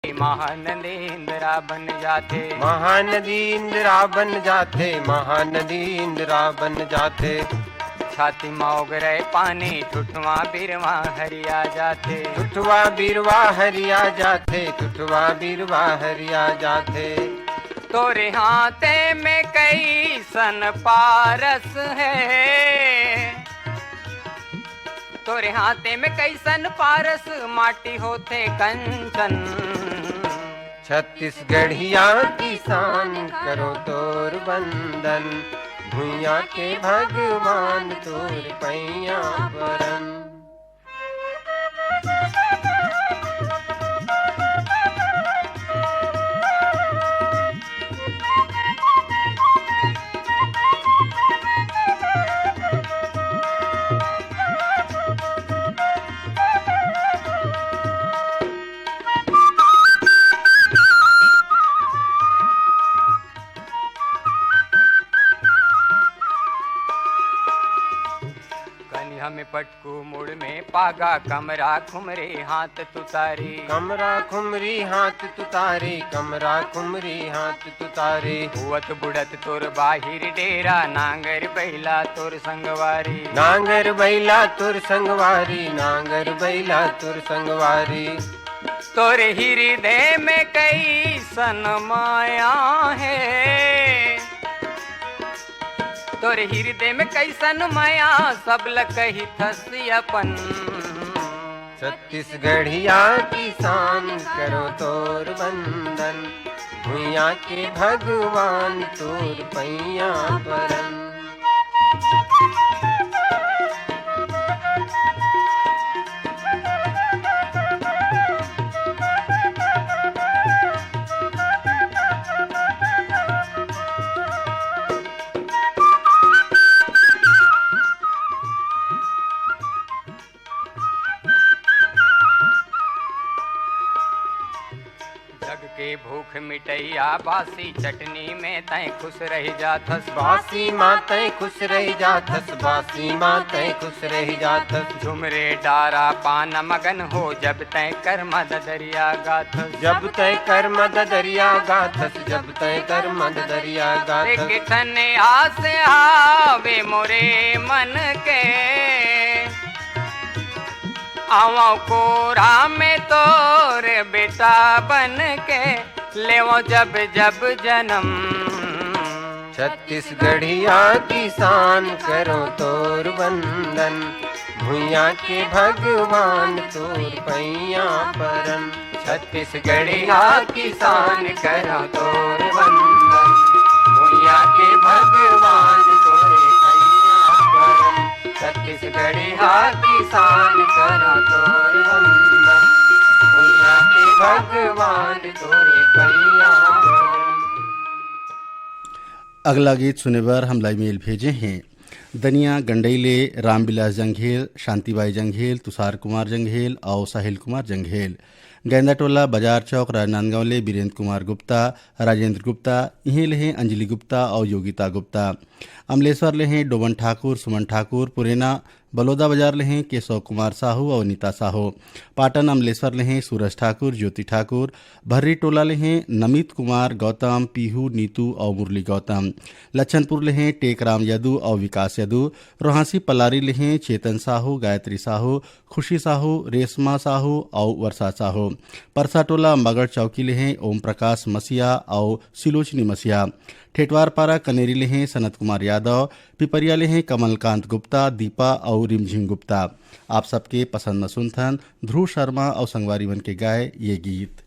महानदी इंदिरा बन जाते, महानदी इंदिरा बन जाते, महानदी इंदिरा बन जाते। छाती मौग रहे पानी ठुठवा बिरवा हरिया जाते, ठुठवा बिरवा हरिया जाते, ठुठवा बिरवा हरिया जाते। तोरे हाथे में कई सन पारस है, तोरे हाथे में कई सन पारस माटी होते कंचन। छत्तीसगढ़िया की शान करो तोर बंदन, भुइया के भगवान तोर पैया परन। हमें पटकू मुड़ में पागा कमरा खुमरे हाथ तुतारी, कमरा खुमरी हाथ तुतारी, कमरा खुमरी हाथ तुतारी। हुवत बुड़त तोर बाहिर डेरा नांगर बैला तोर संगवारी, नांगर बैला तोर संगवारी, नांगर बैला तोर संगवारी। तोरे हृदय में कई सन माया है, तोरे हृदय में कैसन माया सब लकही थसी अपन। छत्तीसगढ़िया की शान करो तोर बंदन, भुइया के भगवान तोर पैया परन। के भूख मिटैया बासी चटनी में तय खुश रह जाथस, बासी मातै खुश रह जाथस, बासी मातै खुश रह जाथस। झुमरे डारा पान मगन हो जब तय कर मद दरिया गाथस, जब तय कर मद दरिया गाथस, जब तय कर मद दरिया गाथस। कितने आस आवे मोरे मन के, आवा कोरा में तोर बेटा बन के लेवो जब जब जन्म। छत्तीसगढ़िया की शान करो तोर बंदन, भुइया के भगवान तोर पैया परन। छत्तीसगढ़िया की शान करो तोर बंदन, भुइया के भगवान तोरे पैया परन। छत्तीसगढ़िया की शान करो तोर बंदन, भुइया के भगवान तोरे पैया परन। अगला गीत सुने बर हम लाई मेल भेजे हैं दनिया गंडईले रामबिलास जंघेल, शांतिबाई जंघेल, तुषार कुमार जंघेल और साहिल कुमार जंघेल। गेंदाटोला बाजार चौक राजनांदगांव ले बीरेंद्र कुमार गुप्ता, राजेंद्र गुप्ता, इहें ले हैं अंजलि गुप्ता और योगिता गुप्ता। अमलेश्वर ले हैं डोबन ठाकुर, सुमन ठाकुर, पुरेना बलौदा बाजार ले हैं केशव कुमार साहू और नीता साहू। पाटन अमलेश्वर ले हैं सूरज ठाकुर, ज्योति ठाकुर। भर्री टोला ले हैं नमित कुमार, गौतम, पीहू, नीतू और मुरली गौतम। लच्छनपुर ले हैं टेकराम यदू और विकास यदू। रोहासी पलारी ले हैं चेतन साहू, गायत्री साहू, खुशी साहू, रेशमा साहू और वर्षा साहू। परसा टोला मगड़ चौकी ले हैं ओम प्रकाश मसिया और सिलोचनी मसिया। ठेठवारपारा कनेरी ले हैं सनत कुमार यादव। पिपरिया ले हैं कमलकांत गुप्ता, दीपा और रिमझिम गुप्ता। आप सबके पसंद सुनथन ध्रुव शर्मा और संगवारी बन के गाए ये गीत।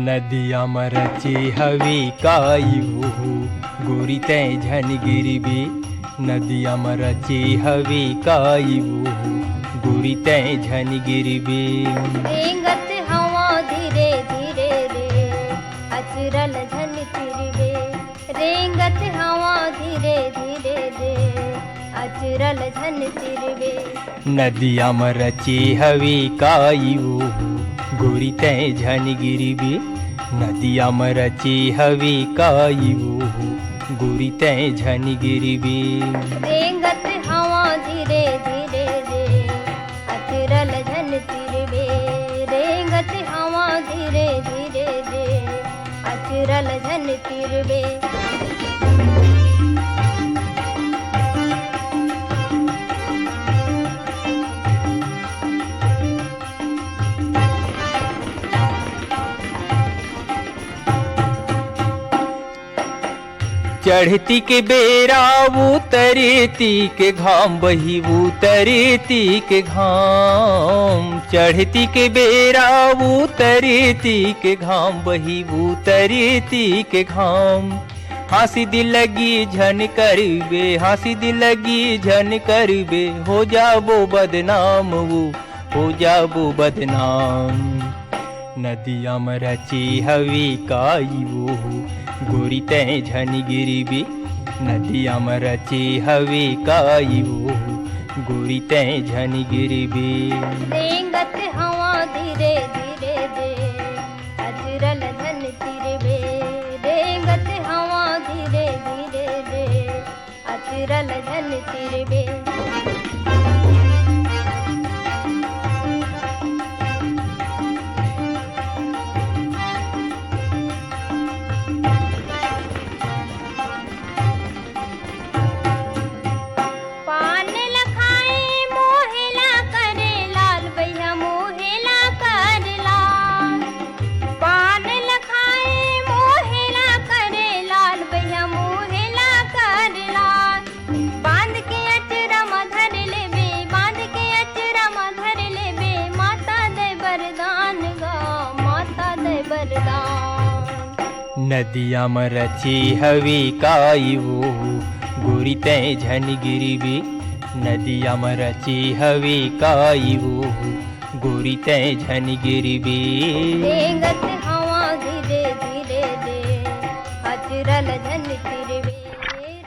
नदिया मरची हवी कायू गोरी तय झन गिरबी, नदिया मरची हवी कायू गोरी तय झन गिरबी। रेंगत हवा धीरे धीरे रे अचरल झन तिरबे, रेंगत हवा धीरे धीरे रे अचरल झन तिरबे। नदिया मरची हवी कायू गोरी तै झन गिरबे नदिया में रचे हवे काई वो गोरी तै झन गिरबे रेंगत हवा धीरे धीरे रे अचरल झन तिरबे रेंगत हवा धीरे धीरे रे अचरल झन तिरबे चढ़ती के बेरा उतरती के घाम बही उतरती के घाम चढ़ती के बेरा उतरती के घाम बही उतरती के घाम हंसी दिल लगी झन करबे हंसी दिल लगी झन करबे हो जाबो बदनाम वो हो जाबो बदनाम नदिया में रची हवी काई वो गोरी तै झन गिरबे नदिया में रचे हवे काई वो गोरी तै झन गिरबे रेंगत हवा धीरे धीरे रे अचरल झन तिरबे रेंगत हवा धीरे धीरे रे अचरल झन तिरबे नदिया में रचे हवे काई वो गोरी तै झन गिरबे नदिया में रचे हवे काई वो गोरी तै झन गिरबे रेंगत हवा धीरे धीरे रे अचरल झन तिरबे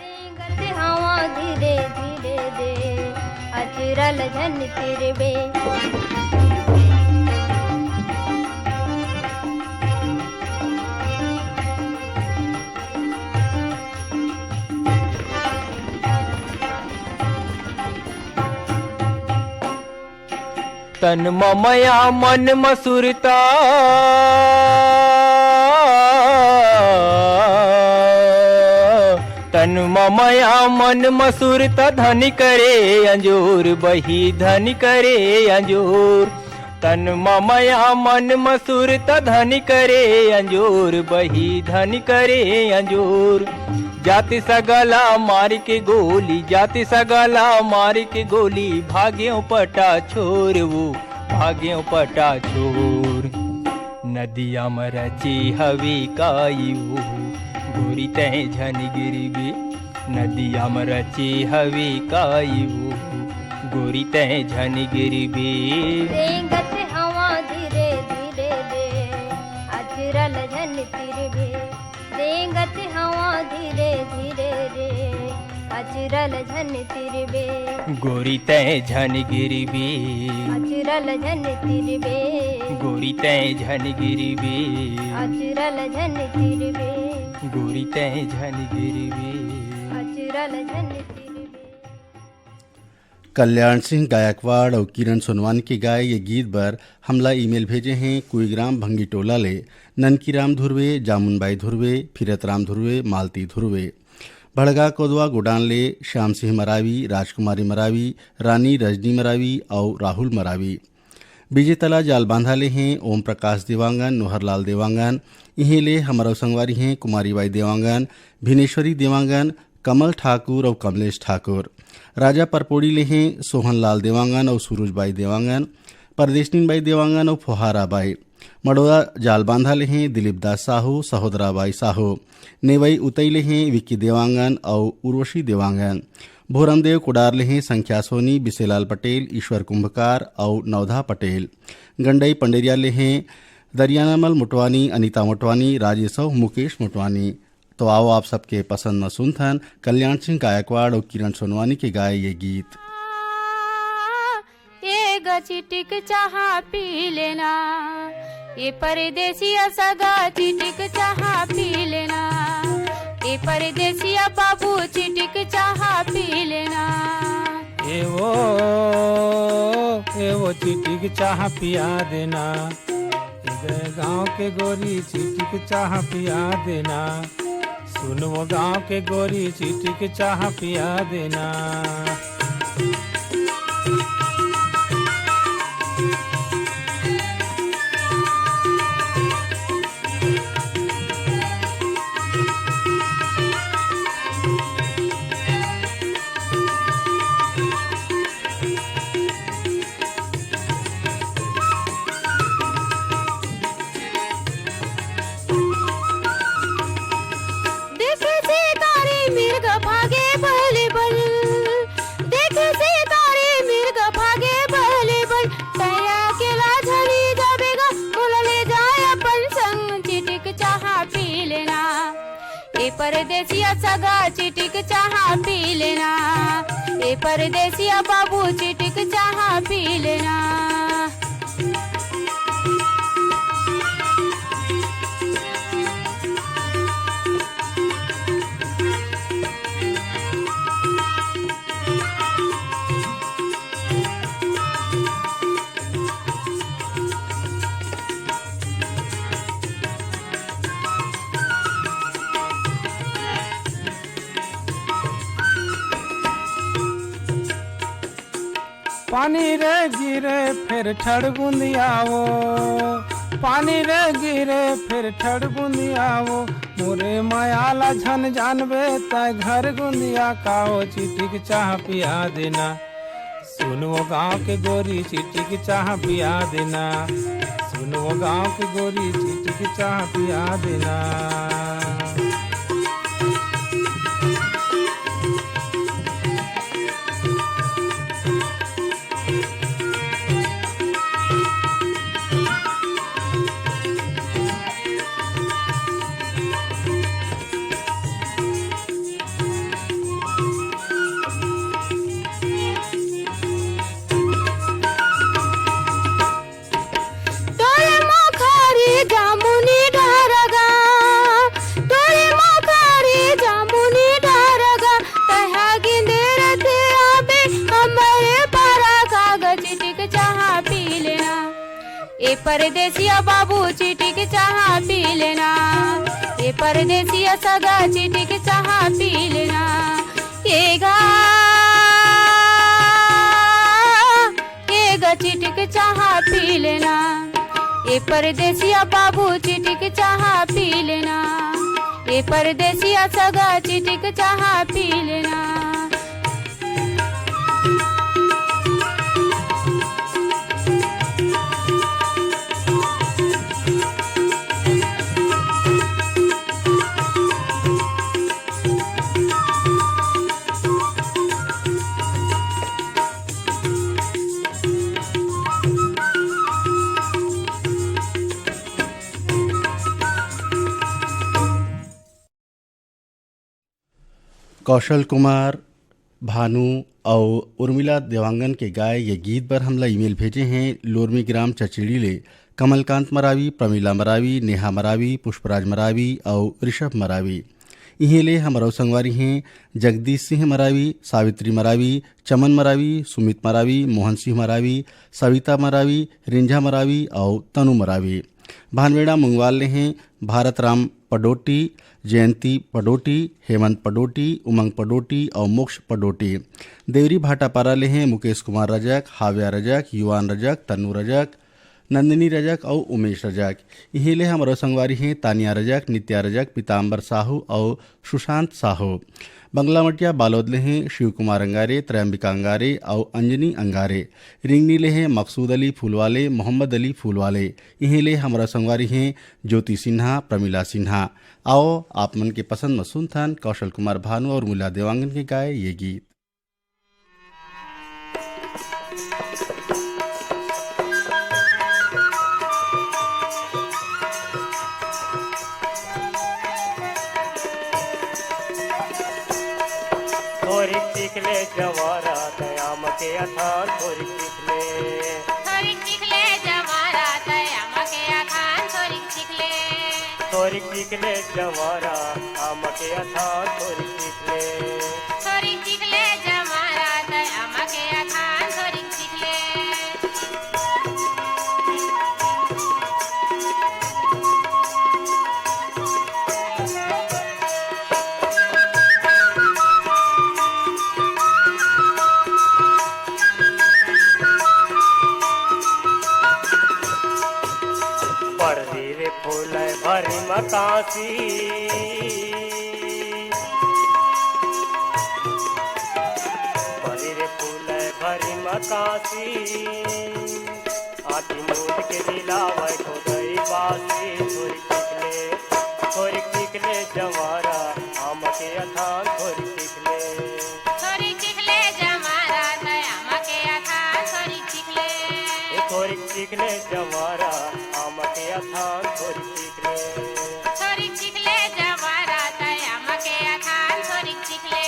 रेंगत हवा धीरे धीरे रे अचरल झन तिरबे तन ममया मन मसुरता तन ममया मन मसुरता धन करे अंजोर बही धन करे अंजोर तन ममया मन मसुरता धन करे अंजोर बही धन करे अंजोर जाति सगला मार के गोली जाति सगला मार के गोली भाग्यों पटा छोर वो भाग्यों पटा छोर नदिया में रचे हवे काई वो गोरी तै झन गिरबे नदिया में रचे हवे काई वो गोरी तै झन गिरबे रेंगत हवा धीरे धीरे रे अचरल झन तिरबे रेंगत हवा धीरे धीरे रे अचरल झन तिरबे गोरी तै झन गिरबे अचरल झन तिरबे गोरी तै झन गिरबे अचरल झन तिरबे गोरी तै झन गिरबे अचरल झन तिरबे कल्याण सिंह गायकवाड़ और किरण सोनवानी के गाए ये गीत पर हमला ईमेल भेजे हैं कुईग्राम भंगी टोला ले ननकीराम धुर्वे जामुनबाई धुर्वे फिरतराम धुर्वे मालती धुर्वे भड़गा कोदवा गोडान ले श्याम सिंह मरावी राजकुमारी मरावी रानी रजनी मरावी और राहुल मरावी विजेतला जाल बांधा ले हैं ओम प्रकाश देवांगन नोहरलाल देवांगन इन्हें ले हमारा संगवारी हैं कुमारीबाई देवांगन भिनेश्वरी देवांगन कमल ठाकुर और कमलेश ठाकुर राजा परपोड़ी ले हैं सोहनलाल देवांगन और सूरजबाई देवांगन परदेशनीबाई देवांगन और फुहाराबाई मडोदा जाल बांधा ले हैं दिलीप दास साहू सहोदराबाई साहू नेवई उतई ले हैं विक्की देवांगन और उर्वशी देवांगन भोरमदेव कुडार ले हैं संख्या सोनी बिसेलाल पटेल ईश्वर कुंभकार और नवधा पटेल गंडई पंडेरिया ले हैं दरियानामल मोटवानी अनीता मोटवानी राजेश और मुकेश मोटवानी। तो आओ आप सबके पसंद में सुनथन कल्याण सिंह गायकवाड़ और किरण सोनवानी के गाए ये गीत। ये चिटिक चाह पी लेना, ये परदेसिया सगा चिटिक चाह पी लेना, ये परदेसिया बाबू चिटिक चाह पी लेना। एवो चिटिक चाह पिया देना, इधर गाँव के गोरी चिटिक चाह पिया देना, सुनो गाँव के गोरी चिटिक चाह पिया देना। परदेसिया सगा चिटिक चाह पी लेना, ए परदेसिया बाबू चिटिक चाह पी लेना। पानी रे गिरे फिर ठड़ गुंदियावो, पानी रे गिरे फिर ठड़ गुंदियावो, मोरे मायाला झन जानबे तय घर गुंदिया काओ चिटिक चाह पिया देना, सुनो गाँव के गोरी चिटिक चाह पिया देना, सुनो गाँव के गोरी चिटिक चाह पिया देना। परदेसिया बाबू चिटिक चाह पी लेना, ये परदेसिया सगा चिटिक चाह पी लेना। ये गा चिटिक चाह पी लेना, ये परदेसिया बाबू चिटिक चाह पी लेना, ये परदेसिया सगा चिटिक चाह पी लेना। कौशल कुमार, भानु और उर्मिला देवांगन के गाए ये गीत पर हमला ईमेल भेजे हैं लोरमी ग्राम चचेड़ी ले कमलकांत मरावी, प्रमीला मरावी, नेहा मरावी, पुष्पराज मरावी और ऋषभ मरावी। इन्हीं ले हमारा संगवारी हैं जगदीश सिंह मरावी, सावित्री मरावी, चमन मरावी, सुमित मरावी, मोहन सिंह मरावी, सविता मरावी, रिंझा मरावी और तनु मरावी। भानवेड़ा मंगवाल ले हैं भारत राम पडोटी, जयंती पडोटी, हेमंत पडोटी, उमंग पडोटी और मोक्ष पडोटी। देवरी भाटापारा ले हैं मुकेश कुमार रजक, हाव्या रजक, युवान रजक, तनु रजक, नंदिनी रजक और उमेश रजक। यही ले हमारो संगवारी हैं तानिया रजक, नित्या रजक, पीताम्बर साहू और सुशांत साहू। बंगला मटिया बालोद ले हैं शिव कुमार अंगारे, त्रयंबिका अंगारे और अंजनी अंगारे। रिंगनी ले हैं मकसूद अली फूलवाले, मोहम्मद अली फूलवाले। यहीं ले हमारा संगवारी हैं ज्योति सिन्हा, प्रमिला सिन्हा। आओ आप मन के पसंद मसून थन कौशल कुमार भानु और मुला देवांगन के गाए ये गीत। थोड़ी सीख ले जवारा दयाम के अथान थोड़ी सीख ले थोड़ी सीख ले जवारा दयाम के अथान थोड़ी सीख ले थोड़ी सीख ले जवारा आम के अथान थोड़ी सीख ले थोड़ी सीख ले जवारा दयाम के अथान थोड़ी सीख ले फूल भरी मकासी भरी रे फूल भरी मकासी आती मूद के दिलावे को गई बासी थोड़ी सीख ले जवारा आम के अथान थोड़ी सीख ले थोड़ी सीख ले जवारा दयाम के अथान थोड़ी सीख ले थोड़ी सीख ले जवारा आम के अथान थोड़ी सीख ले थोड़ी सीख ले जवारा दयाम के अथान थोड़ी सीख ले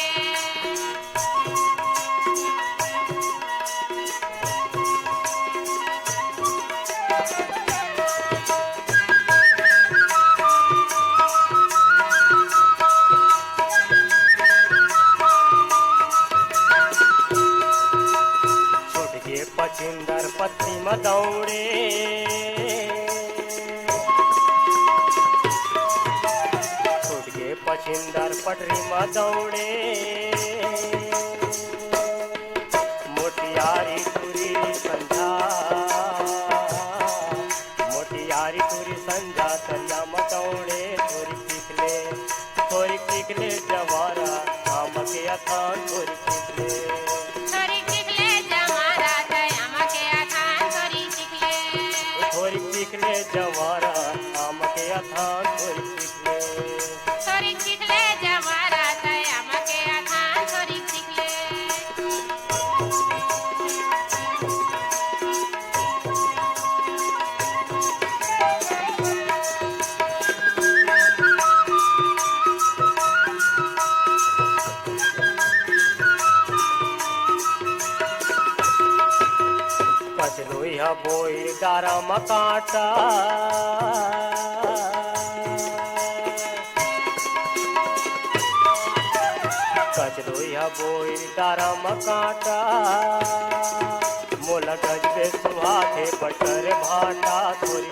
छूट के पचिंदर पत्ती मदौड़े पचिंदर पटरी मदौड़े मोटियारी तुरी संझा तरिया मदौड़े थोड़ी सीख ले जवारा आम के अथान थोड़ी सीख ले थोड़ी सीख ले जवारा दयाम के अथान थोड़ी सीख ले थोड़ी सीख ले जवारा आम के अथान थोड़ी सीख ले थोड़ी सीख ले जवारा दयाम के अथान थोड़ी सीख ले कचरोइया बोई डारा मकाटा कचरोइया बोई डारा मकाटा मोला गजबे सुहाथे बटर भाटा थोड़ी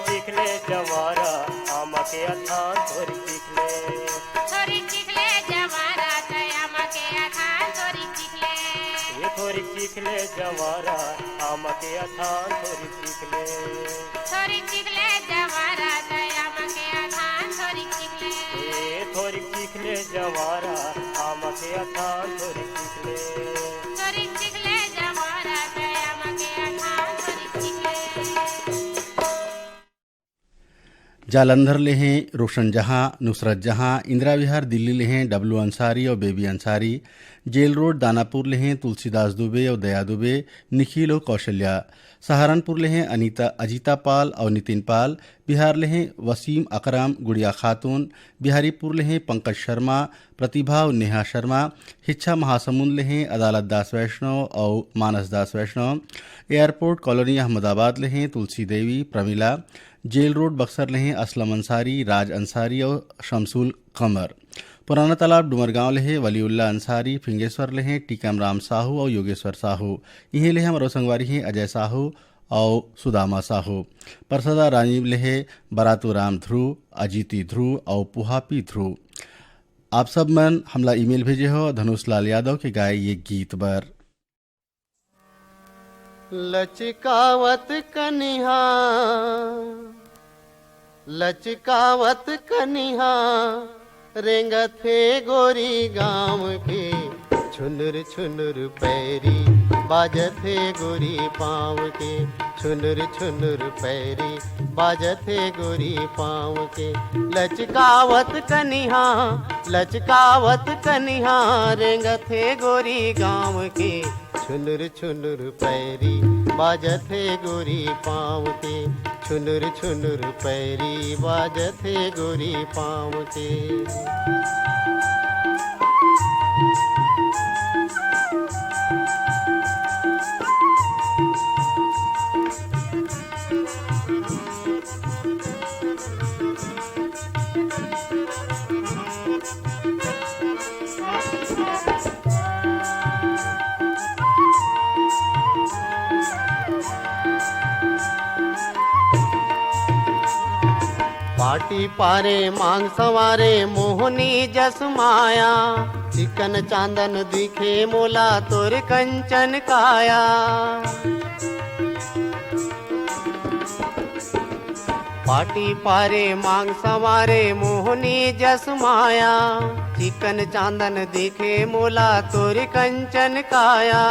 सीख ले जवारा आम के अथान थोड़ी सीख ले थोड़ी सीख ले जवारा दयाम के अथान थोड़ी सीख ले ये थोड़ी सीख ले जवारा आम के अथान थोड़ी सीख ले थोड़ी सीख ले जवारा दयाम के अथान थोड़ी सीख ले ये थोड़ी सीख ले जवारा आम के अथान थोड़ी सीख ले थोड़ी सीख ले जवारा दयाम के अथान थोड़ी सीख ले जालंधर ले हैं रोशन जहां, नुसरत जहां, इंदिरा विहार दिल्ली ले हैं डब्लू अंसारी और बेबी अंसारी, जेल रोड दानापुर ले हैं तुलसीदास दुबे और दया दुबे, निखिल और कौशल्या, सहारनपुर ले हैं अजीता पाल और नितिन पाल, बिहार ले हैं वसीम अकरम, गुड़िया खातून, बिहारीपुर ले हैं पंकज शर्मा, प्रतिभा और नेहा शर्मा, हिच्छा महासमुंद ले हैं अदालत दास वैष्णव और मानस दास वैष्णव, एयरपोर्ट कॉलोनी अहमदाबाद ले हैं तुलसी देवी, प्रमिला, जेल रोड बक्सर ले हैं असलम अंसारी, राज अंसारी और शमसुल कमर, पुराना तालाब डुमरगांव ले हैं वलीउल्ला अंसारी, फिंगेश्वर ले हैं टीकम राम साहू और योगेश्वर साहू, इन्हें ले हैं मरो संगवारी हैं अजय साहू और सुदामा साहू, परसदा राजीव ले हैं बरातू राम ध्रुव, अजीती ध्रुव और पुहापी ध्रुव। आप सब मन हमला ईमेल भेजे हो धनुष लाल यादव के गाए ये गीत बर। लचकावत कनिहा रेंगत है गोरी गाँव के, छुनुर छुनुर पैरी बाजत है गोरी पाँव के, छुनुर छुनुर पैरी बाजत है गोरी पाँव के। लचकावत कनिहा रेंगत है गोरी गाँव के, छुनुर छुनुर पैरी बाजत है गोरी पाँव के, छुनुर छुनुर पैरी बाजत है गोरी पाँव के। पाटी पारे मांग संवारे मोहनी जस माया, चिकन चांदन दिखे मोला तोर कंचन काया। पाटी पारे मांग संवारे मोहनी जस माया, चिकन चांदन दिखे मोला तोर कंचन काया।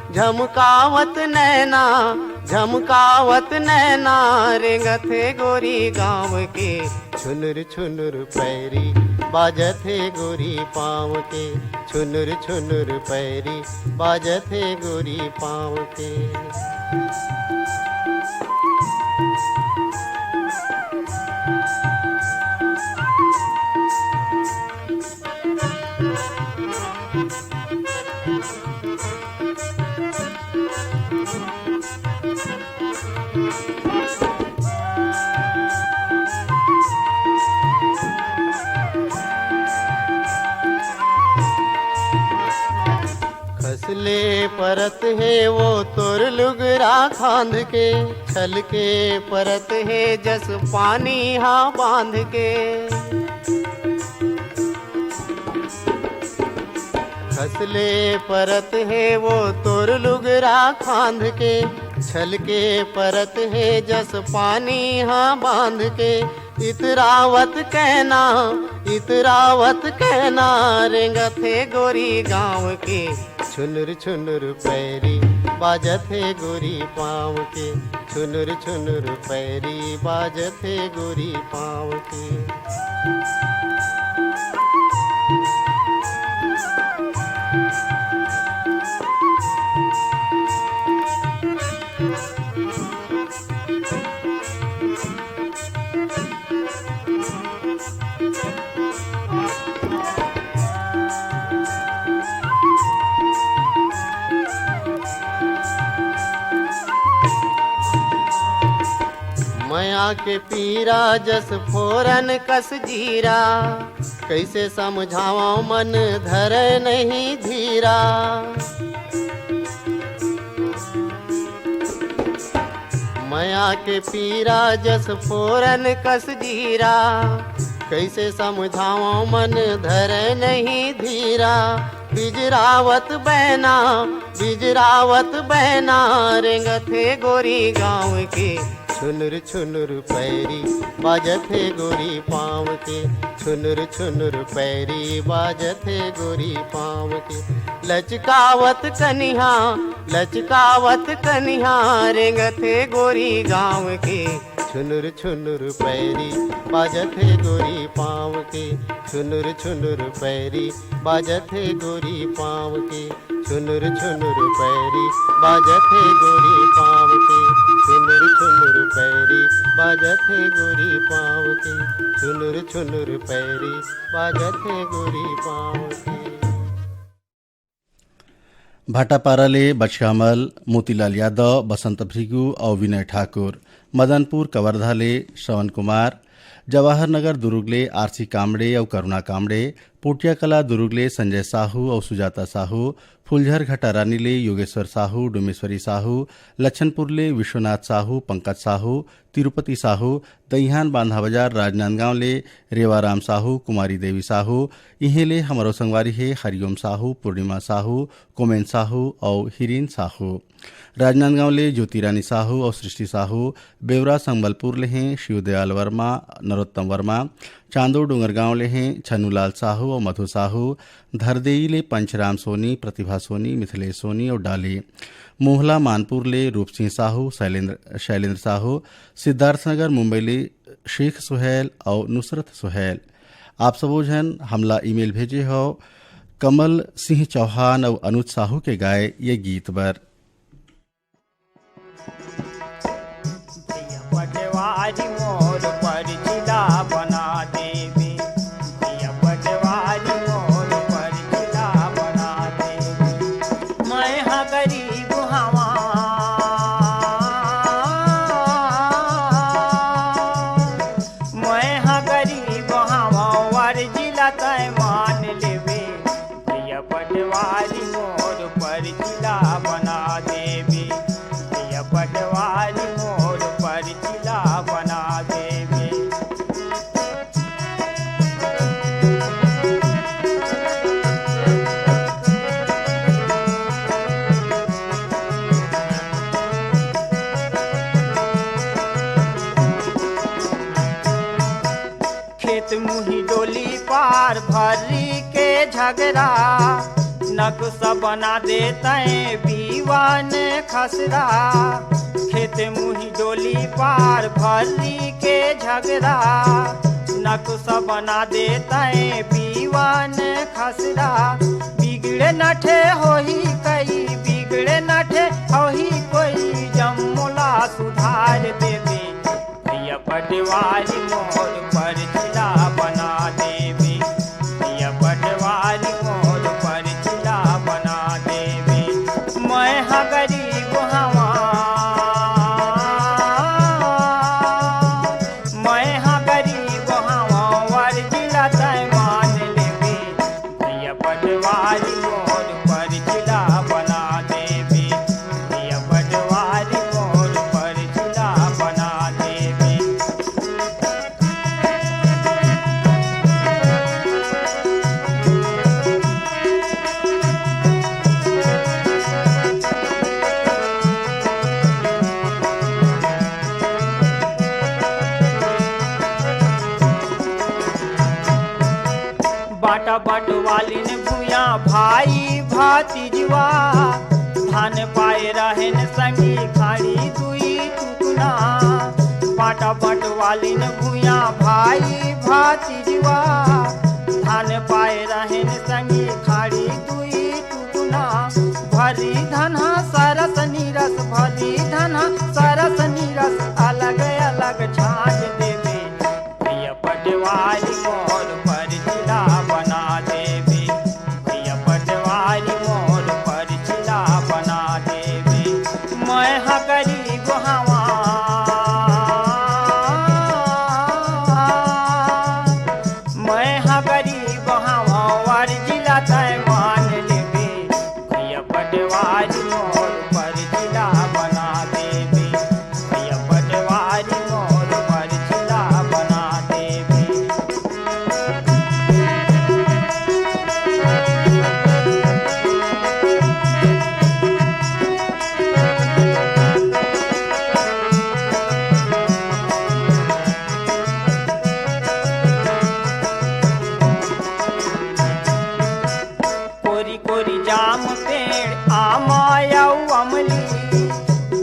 झमकावत नैना झमकावत नैना रेंगत है गोरी गाँव के, छुनुर छुनुर पैरी बाजत है गोरी पाँव के, छुनुर छुनुर पैरी बाजत है गोरी पाँव के। खसले परत है वो तोर लुगरा खांद के, छल के परत है जस पानी हाँ बांध के। खसले परत है वो तोर लुगरा खांद के, छल के परत है जस पानी हाँ बांध के। इतरावत कहना रेंगत है गोरी गाँव के, छुनुर छुनुर पैरी बाजत है गोरी पाँव के, छुनुर छुनुर पैरी बाजत है गोरी पाँव के। मया के पीरा जस फोरन कस जीरा, कैसे समझावा मन धर नहीं धीरा। मया के पीरा जस फोरन कस जीरा, कैसे समझावा मन धर नहीं धीरा। बिजरावत बहना रेंगत है गोरी गाँव के, छुनुर छुनुर पैरी बाजत है गोरी पाँव के, छुनुर छुनुर पैरी बाजत है गोरी पाँव के। लचकावत कनिहा रेंगत है गोरी गाँव के, छुनुर छुनुर पैरी बाजत है गोरी पाँव के, छुनुर छुनुर पैरी बाजत है गोरी पाँव के, छुनुर छुनुर पैरी बाजत है गोरी पाँव के, छुनुर छुनुर पैरी बाजत है गोरी पाँव के, छुनुर छुनुर पैरी बाजत है गोरी पाँव के। भाटापाराले बचकामल, मोतीलाल यादव, बसंत भृगु और विनय ठाकुर, मदनपुर कवर्धाले श्रवण कुमार, जवाहर नगर दुरुगले आरसी कामड़े और करुणा कामड़े, पोटिया कला दुरुगले संजय साहू और सुजाता साहू, फुलझर घटा रानीले योगेश्वर साहू, डोमेश्वरी साहू, लच्छनपुरले विश्वनाथ साहू, पंकज साहू, तिरुपति साहू, दहियान बांधा बाजार राजनांदगांव ले रेवाराम साहू, कुमारी देवी साहू, इहेले हमारो संगवारी है हरिओम साहू, पूर्णिमा साहू, कोमेन साहू और हिरीन साहू। राजनांदगांव ले ज्योतिरानी साहू और सृष्टि साहू, बेवरा संबलपुर ले हैं शिवदयाल वर्मा, नरोत्तम वर्मा, चांदो डोंगरगांव ले हैं छन्नूलाल साहू और मधु साहू, धरदेई ले पंचराम सोनी, प्रतिभा सोनी, मिथिलेश सोनी और डाली, मोहला मानपुर ले रूप सिंह साहू, शैलेंद्र साहू, सिद्धार्थनगर मुंबई ले शेख सुहेल और नुसरत सुहेल। आप सबो जन हमला ईमेल भेजे हो कमल सिंह चौहान और अनुज साहू के गाए ये गीत बर। पटवारी मोर पर जिला बना देवी, पटवारी मोर पर जिला बना देवी। मैं हाँ गरीब हवा, मैं हाँ गरीब हवा वर जिला तय मान लेवे। भैया पटवारी मोर पर जिला बना देवी, भैया पटवारी खेत मुही डोली पार भरी के झगड़ा नक्शा बना देते बीवान खसरा खेत मुही डोली पार भरी के झगड़ा नक्शा बना देते बीवान खसरा बिगड़े नठे होही कई बिगड़े नठे होही कोई जमुला सुधार देवे भैया पटवारी मोर पर जिला बना देवे भैया पटवारी मोर पर जिला बना देवे मैं हाँ गरीब हवा मैं हाँ गरीब हवा वर जिला तय मान लेवे भैया पटवारी मोर पर जिला बना देवे भैया पटवारी मोर पर जिला बना देवे बाटा बटवालिन भूया भाई भातीजवा धान पाए रहन संगी खाड़ी दुई टुकना बाटा बटवालिन भूया भाई भातीजवा धान पाए रहन संगी खाड़ी दुई टुकना भरी धना सरस नीरस भरी धना सरस नीरस अलग अलग छाट देवे भैया पटवारी मोर पर जिला बना देवे भैया पटवारी मोर पर जिला बना देवे मैं हाँ गरीब हवा मैं हाँ गरीब हवा वर जिला तय मान लेवे भैया पटवारी मोर पर जिला बना देवे भैया पटवारी मोर पर जिला बना देवे कोरी कोरी जाम पेड़ आमायऊ अमली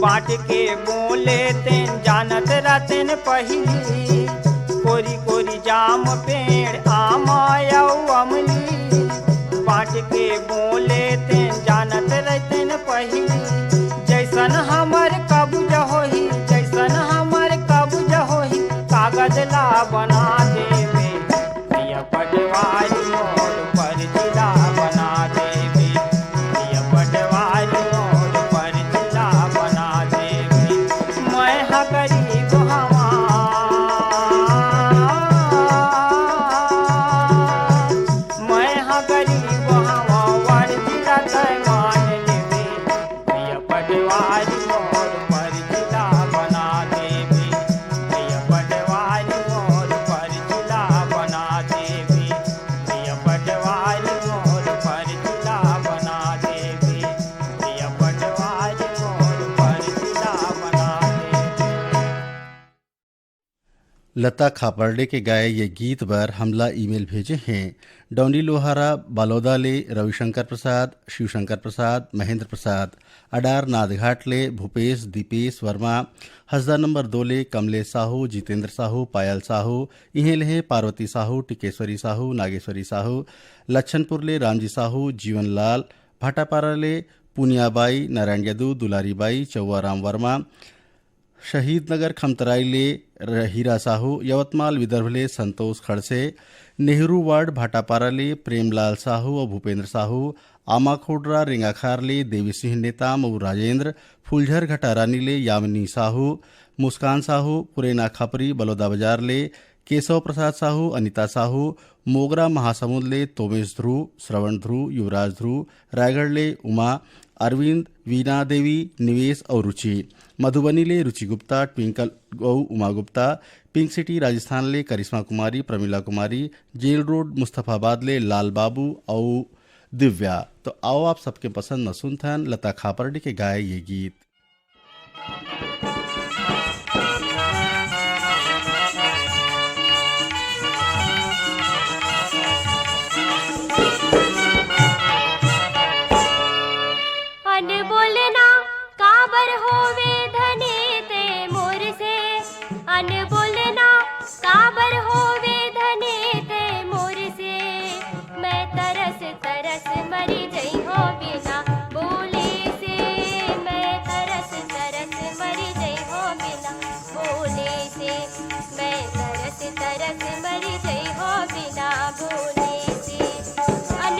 बाट के बोले तेन जानत रतन पहली कोरी कोरी जाम पेड़ आमायऊ अमली बाट के बोले तेन जानत रतन पहली जैसन हमर कब्ज होही जैसन हमर कब्ज होही कागज ला बना देवे भैया पटवारी मोर पर जिला बना देवे भैया पटवारी मोर पर जिला बना देवे मैं हाँ गरीब हवा मैं हाँ गरीब हवा वर जिला तय मान लेवे भैया पटवारी मोर पर जिला बना देवे भैया पटवारी मोर पर जिला बना देवे भैया पटवारी मोर पर जिला बना देवे भैया पटवारी मोर पर जिला बना देवे लता खापर्डे के गाए ये गीत पर हमला ईमेल भेजे हैं डौंडी लोहारा बालोदा ले रविशंकर प्रसाद शिवशंकर प्रसाद महेंद्र प्रसाद अडार नादघाट ले भूपेश दीपेश वर्मा हसदा नंबर 2 ले कमलेश साहू जितेंद्र साहू पायल साहू इहें लेहे पार्वती साहू टिकेश्वरी साहू नागेश्वरी साहू लच्छनपुर ले रामजी साहू जीवनलाल भाटापारा ले पुनियाबाई नारायण यदू दुलारीबाई चौवाराम वर्मा शहीद नगर खमतराई ले हीरा साहू यवतमाल विदर्भ ले संतोष खड़से नेहरू वार्ड भाटापारा ले प्रेमलाल साहू और भूपेंद्र साहू आमाखोडरा रेंगाखार ले देवी सिंह नेताम और राजेंद्र फुलझर घटारानी ले यामिनी साहू मुस्कान साहू पुरेना खपरी बलौदा बाजार ले केशव प्रसाद साहू अनिता साहू मोगरा महासमुंद ले तोमेश ध्रुव श्रवण ध्रुव युवराज ध्रुव रायगढ़ ले उमा अरविंद वीना देवी निवेश और रुचि मधुबनी ले रुचि गुप्ता ट्विंकल गौ उमा गुप्ता पिंक सिटी राजस्थान ले करिश्मा कुमारी प्रमिला कुमारी जेल रोड मुस्तफाबाद ले लाल बाबू और दिव्या। तो आओ आप सबके पसंद न सुनथन लता खापर्डे के गाए ये गीत। अन बोलना काबर होवे धनी ते मोर से, अन बोलना काबर होवे धनी ते मोर से। मैं तरस तरस मरी जई हो बिना बोले से, मैं तरस तरस मरी जई हो बिना बोले से, मैं तरस तरस मरी जई हो बिना बोले से। अन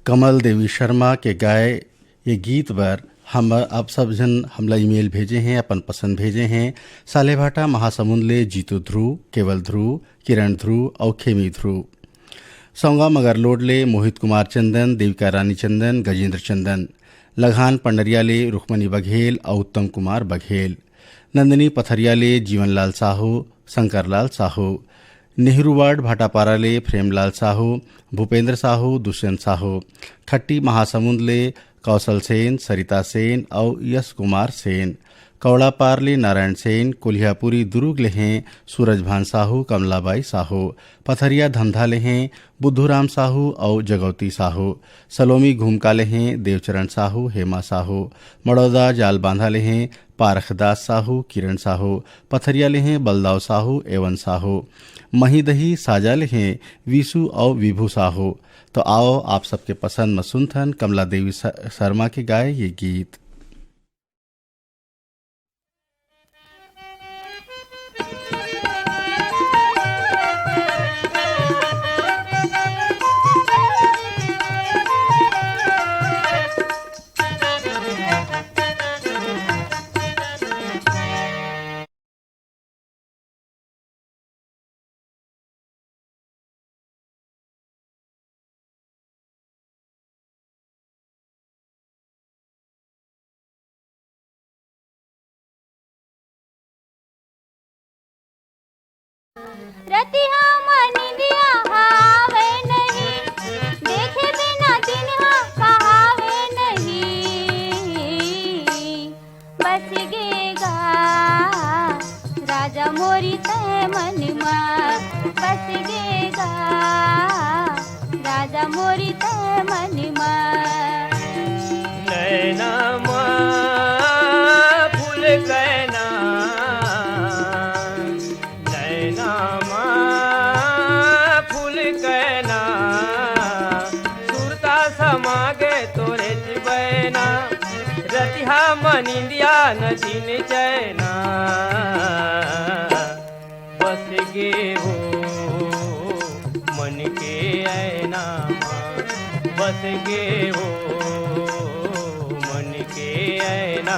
कमल देवी शर्मा के गाए ये गीत पर हम अब सब जन हमला ईमेल भेजे हैं, अपन पसंद भेजे हैं। सालेभाटा महासमुंद ले जीतू ध्रुव, केवल ध्रुव, किरण ध्रुव और खेमी ध्रुव। सौंगा मगरलोड ले मोहित कुमार चंदन, देविका रानी चंदन, गजेंद्र चंदन। लघान पंडरिया ले रुक्मणी बघेल और उत्तम कुमार बघेल। नंदनी पथरिया ले जीवनलाल साहू, शंकरलाल साहू। नेहरू वार्ड भाटापारा ले प्रेमलाल साहू, भूपेंद्र साहू, दुष्यंत साहू। खट्टी महासमुंद ले कौशल सेन, सरिता सेन और यश कुमार सेन। कौड़ा पार ले नारायण सेन। कोल्हापुरी दुर्ग ले हैं सूरजभान साहू, कमलाबाई साहू। पथरिया धमधा ले हैं बुद्धूराम साहू और जगौती साहू। सलोमी घूमका ले हैं देवचरण साहू, हेमा साहू। मड़ौदा जाल बांधा ले हैं पारखदास साहू, किरण साहू। पथरिया ले हैं बलदाव साहू, एवन साहू। महीदही साजा ले हैं विशु और विभू साहू। तो आओ आप सबके पसंद में सुनथन कमला देवी शर्मा के गाए ये गीत। रतिहा मनिंदिया हावे नहीं, देखे बिना दिनहा कहावे नहीं। बस गेगा राजा मोरी तय मनमा, बस गेगा राजा मोरी तय मनमा। नैना फूल कैना, नैना फूल कैना, सुरता समागे तोरे जीवैना। रतिहा मनिंदिया न दिन चैना, बस गे हो मन के ऐना, बस गे हो मन के ऐना।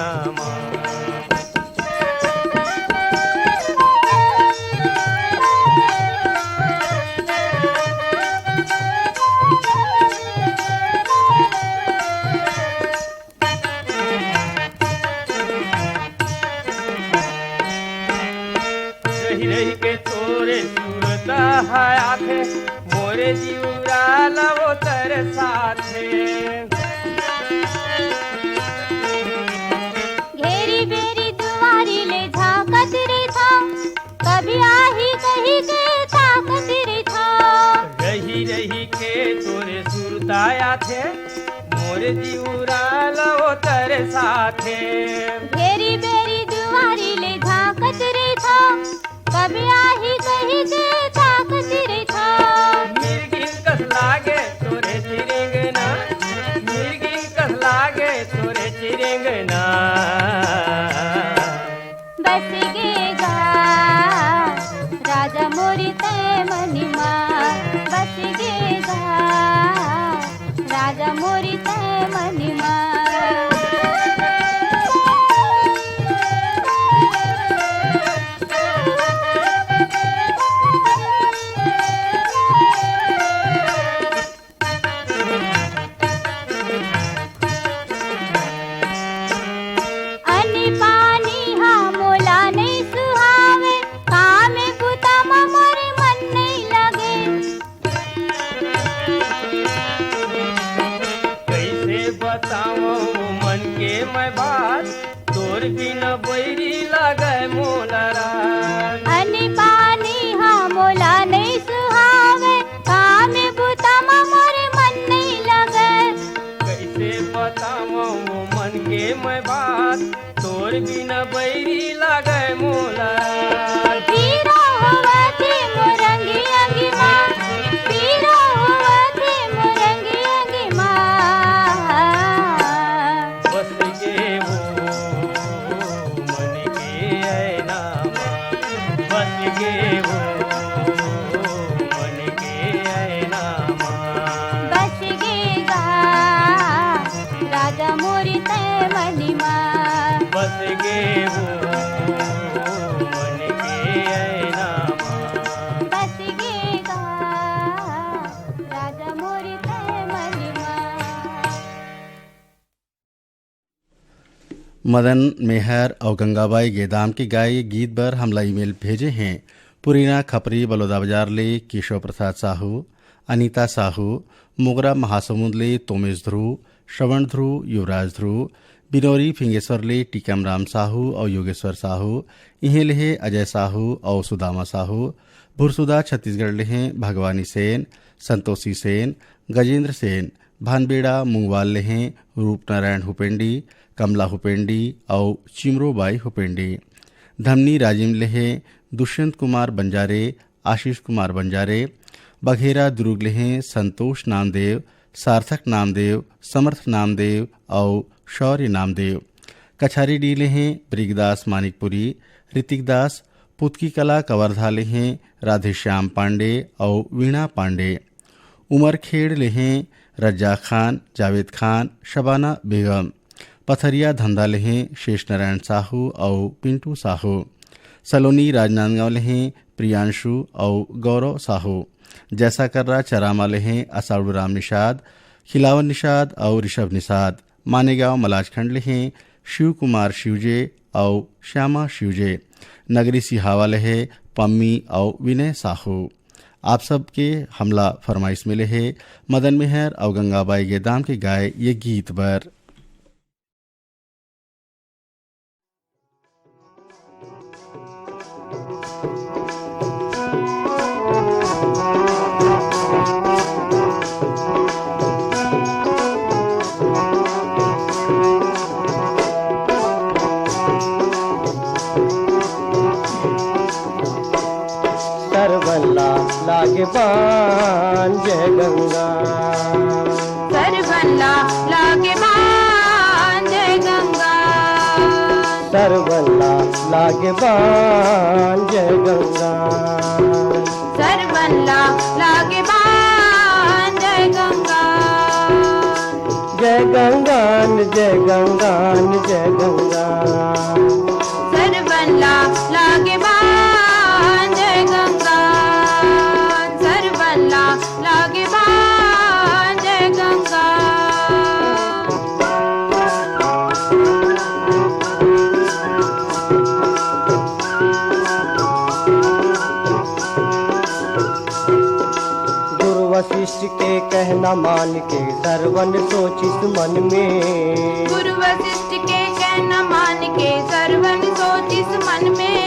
रही रही के तोरे सूरता है आखे, मोरे जीवरा लवो तर साथे। घेरी बेरी दुआरी ले झांकत रे था, कभी आही कही के ताकत रे था। रही रही के तोरे सुरताया थे, मोरे जीवरा लवो तर साथे। घेरी बेरी दुआरी ले झांकत रे था, कभी आही कही के ताकत रे था। मिर्गिन कस लागे तोरे चिरिंगना, मिर्गिन कस लागे तोरे चिरिंगना। बस गेगा राजा मोरी तय मनिमा, बस गेगा राजा मोरी तय मनिमा। बताओ मन के मैं बात, तोर बिना बैरी लागे मोलरा। अनि पानी हाँ मोला नहीं सुहावे, काम बुता मोर मन नहीं लगे। कैसे बताओ मन के मैं बात, तोर बिना बैरी लागे मोलरा। पीरो हुआ थी मोरंगी अंगी माँ, पीरो हुआ थी मोरंगी अंगी माँ। बस गे वो मन के ऐना, बस गे वो मन के ऐना। बस गेगा बस गे वो मन के ऐना माँ। बस गेगा राजा मोर तय मनमा। मदन मेहर और गंगाबाई गेदाम के गाये गीत पर हमला ईमेल भेजे हैं। पुरीना खपरी बलौदा बाजार ले केशव प्रसाद साहू, अनीता साहू, मोगरा महासमुंद ले तोमेश ध्रुव, श्रवण ध्रुव, युवराज ध्रुव, बिनौरी फिंगेश्वर ले टीकम राम साहू और योगेश्वर साहू, इन्हें लेहे अजय साहू और सुदामा साहू, भुरसुदा छत्तीसगढ़ लेहे भगवानी सेन, संतोषी सेन, गजेंद्र सेन, भानबेड़ा मुंगवाल लेहे रूपनारायण हुपेंडी, कमला हुपेंडी और चिमरोबाई हुपेंडी, धमनी राजिम लेहे दुष्यंत कुमार बंजारे, आशीष कुमार बंजारे, बघेरा दुर्ग लेहे संतोष नामदेव, सार्थक नामदेव, समर्थ नामदेव और शौर्य नामदेव, कछारी डी लेहे ब्रिगदास मानिकपुरी, ऋतिक दास, पुतकी कला कवर्धा लेहे राधेश्याम पांडे और वीणा पांडे, उमरखेड़ लेहे रज्जा खान, जावेद खान, शबाना बेगम, पथरिया धंधा लेहे शेष नारायण साहू और पिंटू साहू, सलोनी राजनांदगांव लेहें प्रियांशु और गौरव साहू, जैसा कर्रा चरामा लेहें असाड़ू राम निषाद, खिलावन निषाद और ऋषभ निषाद, मानेगांव मलाजखंड लेहें शिव कुमार शिवजे और श्यामा शिवजे, नगरी सिहावा लेहे पम्मी और विनय साहू। आप सबके हमला फरमाइश मिले है मदन मेहर और गंगाबाई गेदाम के गाए ये गीत पर। सरबल्ला लागे बान जय गंगा, सरबल्ला लागे बान जय गंगा, सरबल्ला लागे बान जय गंगा, सरबल्ला लागे बान जय गंगा, जय गंगान जय गंगान जय गंगा, सरबल्ला लागे बान जय गंगा, सरबल्ला लागे बान जय गंगा। गुरु वशिष्ठ के कहना मान के सर्वन सोचिस मन में, गुरु वशिष्ठ के कहना मान के सर्वन सोचिस मन में,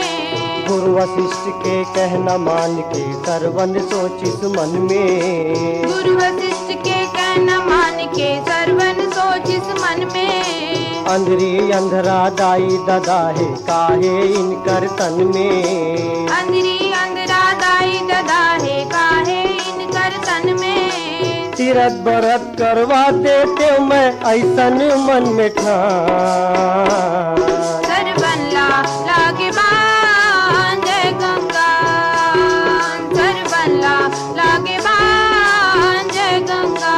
गुरु वशिष्ठ के कहना मान के सर्वन सोचिस मन में, गुरु वशिष्ठ के कहना मान के सर्वन सोचिस मन में, अंधरी अंधरा दाई ददा है काहे इनकर तन में, अंधरी अंधरा दाई ददा है काहे इनकर तन में, तीरथ व्रत करवा देते मैं ऐसन मन में ठान, सरबल्ला लागे बान जय गंगा, सरबल्ला लागे बान जय गंगा।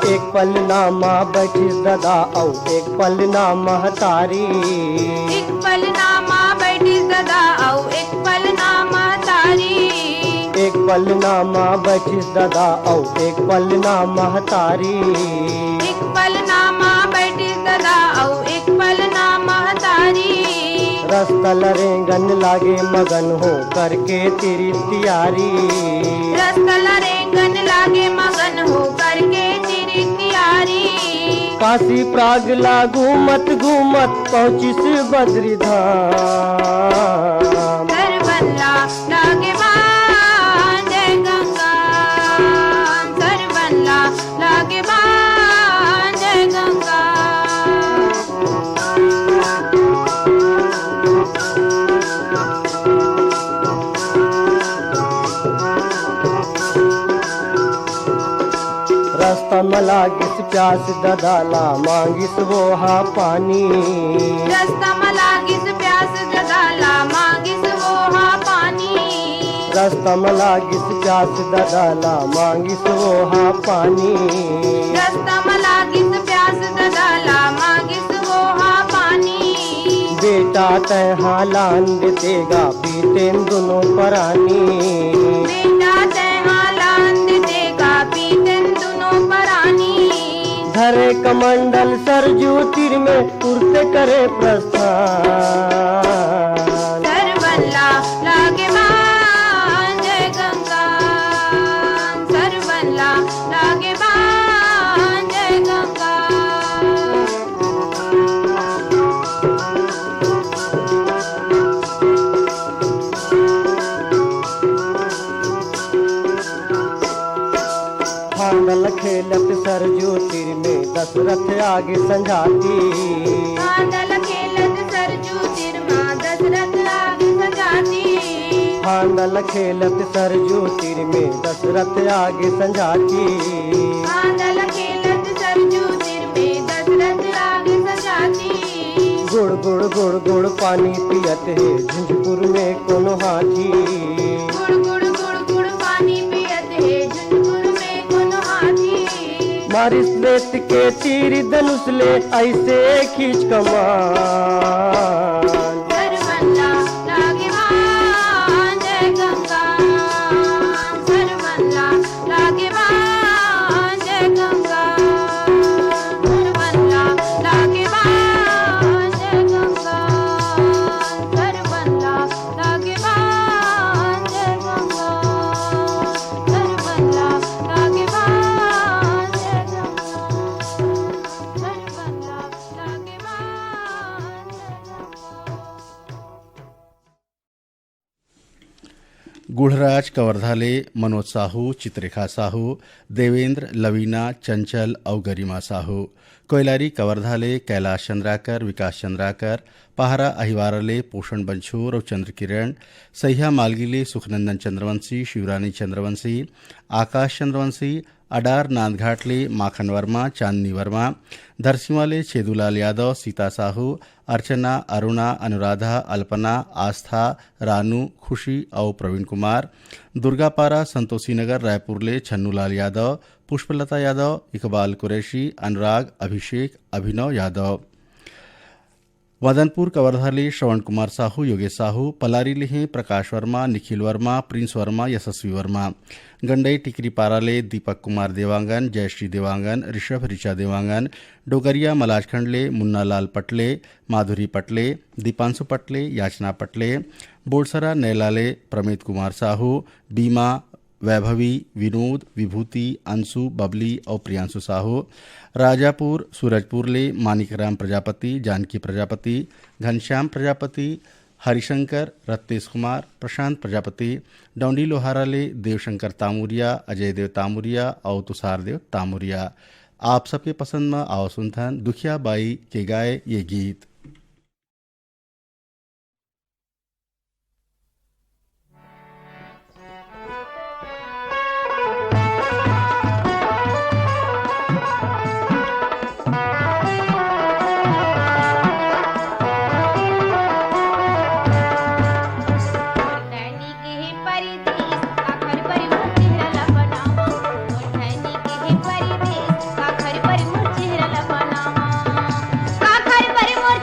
एक पल नामा बैठी ददा औ एक पल ना महतारी, एक पल नामा बैठी सदा औ एक पल नामा तारी, एक पल नामा बैठी ददा औ एक पल ना महतारी, एक पल नामा बैठी सदा औ एक पल नामा तारी, रस्तल रेंगन लागे मगन हो करके तेरी तैयारी, रस्तल रेंगन लागे मगन हो करके तेरी तैयारी, काशी प्राग लागू मत घूमत पहुँचिस बद्री धाम, सरबल्ला लागे बान जय गंगा, सरबल्ला लागे बान जय गंगा। रास्ता में लागिस प्यास ददाला मांगिस वो हा पानी, रास्ता में लागिस प्यास ददाला मांगिस वो हा पानी, रास्ता में लागिस प्यास ददाला मांगिस वोहा पानी रास्ता में लागिस प्यास ददाला मांगिस वोहा पानी बेटा तय हालान देगा पीतेन दोनों परानी बेटा तय हालान देगा पीतेन दोनों परानी धरे कमंडल सरजू तीर में उड़ते करे प्रस्थान सरबल्ला लागे बाण जय गंगा सरबल्ला लागे बाण जय गंगा हांडल खेलत सरजू तीर में दशरथ आगे संझाती हांडल खेलत सरजू तीर में दशरथ आगे संझाती हांडल खेलत सरजू तीर में दशरथ आगे संझाती हांडल खेलत सरजू तीर में दशरथ आगे संझाती गुड़ गुड़ गुड़ गुड़ पानी पियत है झुंझपुर में कोनो हाथी गुड़ गुड़ गुड़ गुड़ पानी पियत है झुंझपुर में कोनो हाथी मारिस रेत के तीर धनुष ले ऐसे खींच कमान सरबल्ला लागे बाण जय गंगा सरबल्ला लागे बाण जय गंगा सरबल्ला लागे बाण जय गंगा सरबल्ला लागे बाण जय गंगा सरबल्ला लागे बाण जय गंगा सरबल्ला लागे बाण जय गंगा गुढ़राज कवर्धाले मनोज साहू चित्रेखा साहू देवेंद्र लवीना चंचल और गरिमा साहू कोयलारी कवर्धाले कैलाश चंद्राकर विकास चंद्राकर पहारा अहिवारले पोषण बंछोर और चंद्र किरण सह्या मालगीले सुखनंदन चंद्रवंशी शिवरानी चंद्रवंशी आकाश चंद्रवंशी अडार नांदघाटले माखन वर्मा चांदनी वर्मा धरसीवाले छेदूलाल यादव सीता साहू अर्चना अरुणा अनुराधा अल्पना आस्था रानू खुशी और प्रवीण कुमार दुर्गापारा संतोषी नगर रायपुरले छन्नूलाल यादव पुष्पलता यादव इकबाल कुरैशी अनुराग अभिषेक अभिनव यादव मदनपुर कवर्धाले श्रवण कुमार साहू योगेश साहू पलारी लेहे प्रकाश वर्मा निखिल वर्मा प्रिंस वर्मा यशस्वी वर्मा गंडई टिकरी पाराले दीपक कुमार देवांगन जयश्री देवांगन ऋषभ ऋचा देवांगन डोगरिया मलाजखंडले मुन्ना लाल पटले माधुरी पटले दीपांशु पटले याचना पटले बोडसरा नैलाले प्रमीत कुमार साहू बीमा वैभवी विनोद विभूति अंशु बबली और प्रियांशु साहू राजापुर सूरजपुरले मानिकराम प्रजापति जानकी प्रजापति घनश्याम प्रजापति हरिशंकर रत्नेश कुमार प्रशांत प्रजापति डौंडी लोहाराले देवशंकर तामुरिया अजय देव तामुरिया और तुषार देव तामुरिया। आप सबके पसंद में आओ सुनथन दुखिया बाई के गाए ये गीत। काखर पर मोर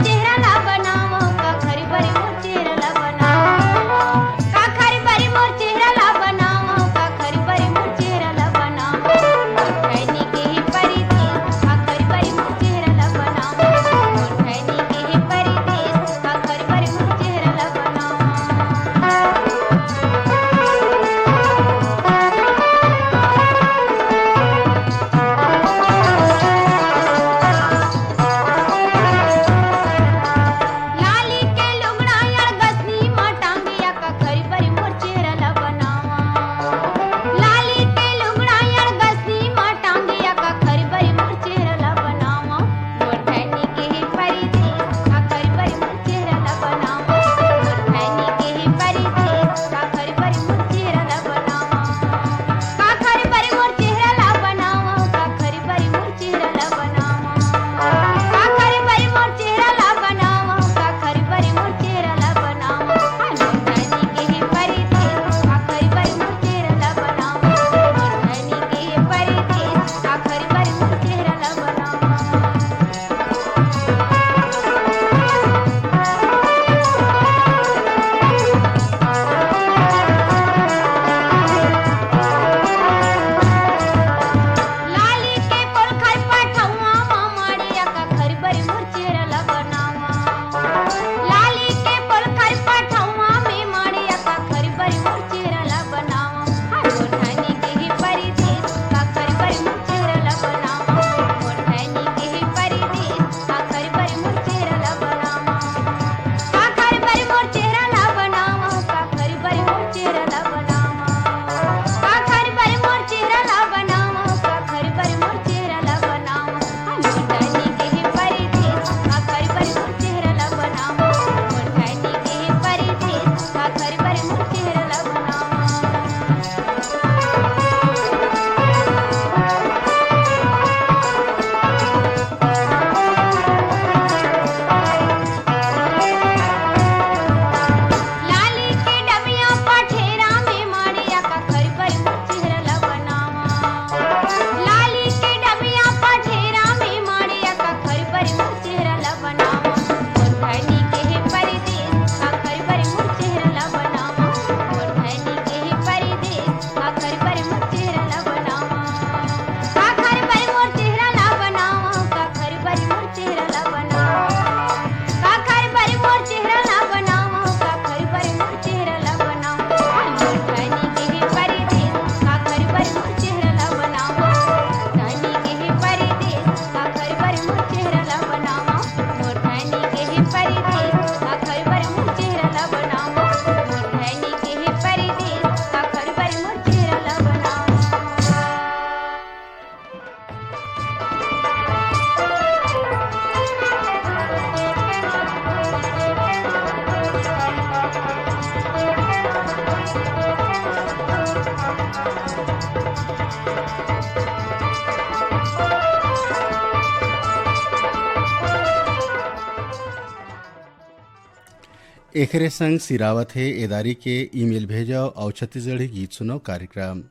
एकरे संग सिरावत है एदारी के ईमेल भेजाओ और छत्तीसगढ़ी गीत सुनो कार्यक्रम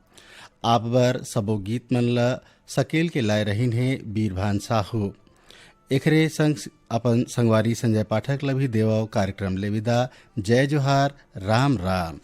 आप बर सबो गीत मन ला सकेल के लाए रहीन है बीरभान साहू। एकरे संग अपन संगवारी संजय पाठक ला भी देवाओ कार्यक्रम ले विदा। जय जोहार, राम राम।